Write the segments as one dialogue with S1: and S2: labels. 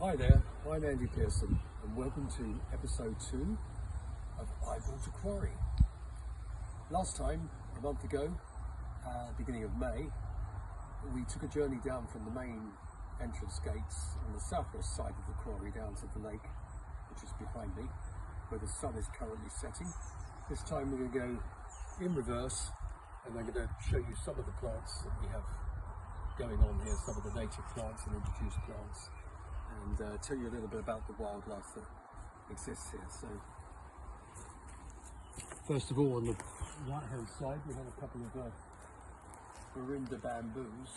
S1: Hi there, I'm Andy Pearson and welcome to episode 2 of I Built a Quarry. Last time, a month ago, beginning of May, we took a journey down from the main entrance gates on the southwest side of the quarry down to the lake, which is behind me, where the sun is currently setting. This time we're going to go in reverse and I'm going to show you some of the plants that we have going on here, some of the native plants and introduced plants, and tell you a little bit about the wildlife that exists here. So, first of all, on the right hand side we have a couple of Morinda bamboos.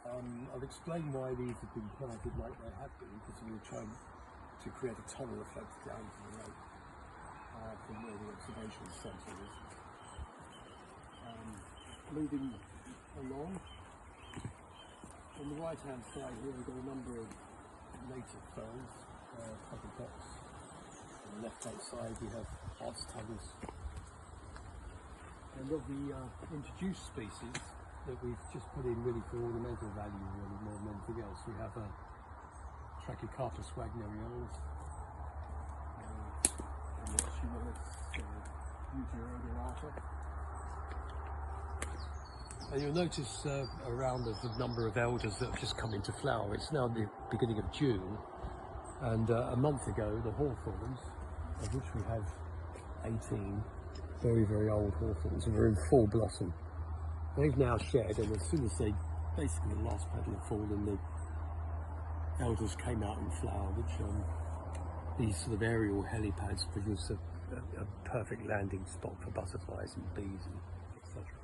S1: I'll explain why these have been planted like they have been, because we were trying to create a tunnel effect down to the lake from where the observation centre is. Moving along, on the right hand side here we've got a number of native ferns, pepper pots. On the left hand side we have heart's tongues. And of the introduced species that we've just put in really for ornamental value really more than anything else, we have Trachycarpus wagnerianus, and the Quarry-June. And you'll notice around there's a number of elders that have just come into flower. It's now the beginning of June, and a month ago the hawthorns, of which we have 18 very, very old hawthorns, and are in full blossom. They've now shed, and as soon as they, basically the last petal had fallen, the elders came out in flower, which these sort of aerial helipads produce a perfect landing spot for butterflies and bees and etc.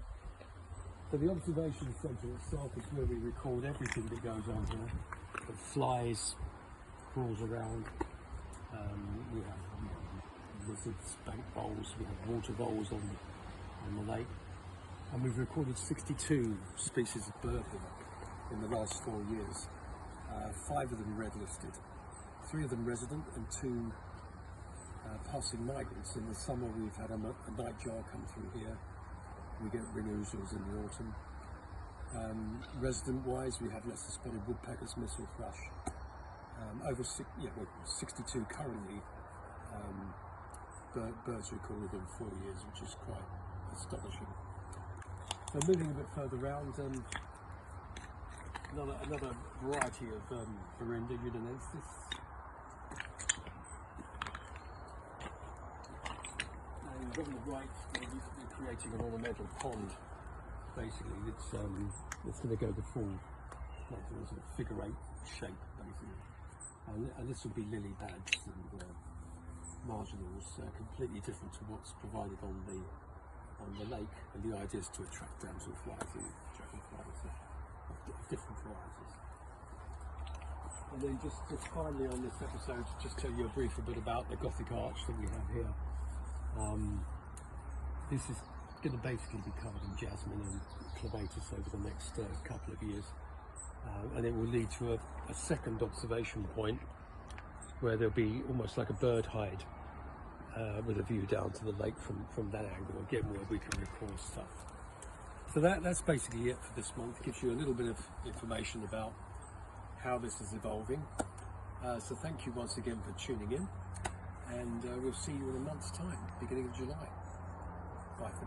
S1: So the observation centre itself is where we record everything that goes on here. It flies, crawls around, we have lizards, bank voles, we have water voles on the lake, and we've recorded 62 species of bird here in the last 4 years. 5 of them red listed, 3 of them resident and 2 passing migrants. In the summer we've had a nightjar come through here. We get ring-ousels in the autumn. Resident-wise, we have lesser spotted woodpeckers, missel thrush. 62 currently birds recorded in 4 years, which is quite astonishing. So moving a bit further round, another variety of Morinda unionensis. And on the right, we're creating an ornamental pond. Basically, it's going to go the full, like a sort of figure-8 shape, basically. And this will be lily pads and marginals, completely different to what's provided on the lake. And the idea is to attract damselflies and dragonflies of different varieties. And then just finally on this episode, just tell you a bit about the Gothic arch that we have here. This is going to basically be covered in jasmine and clematis over the next couple of years, and it will lead to a second observation point where there'll be almost like a bird hide with a view down to the lake from that angle, again where we can record stuff. So that's basically it for this month. It gives you a little bit of information about how this is evolving. So thank you once again for tuning in, and we'll see you in a month's time, beginning of July. Bye for now.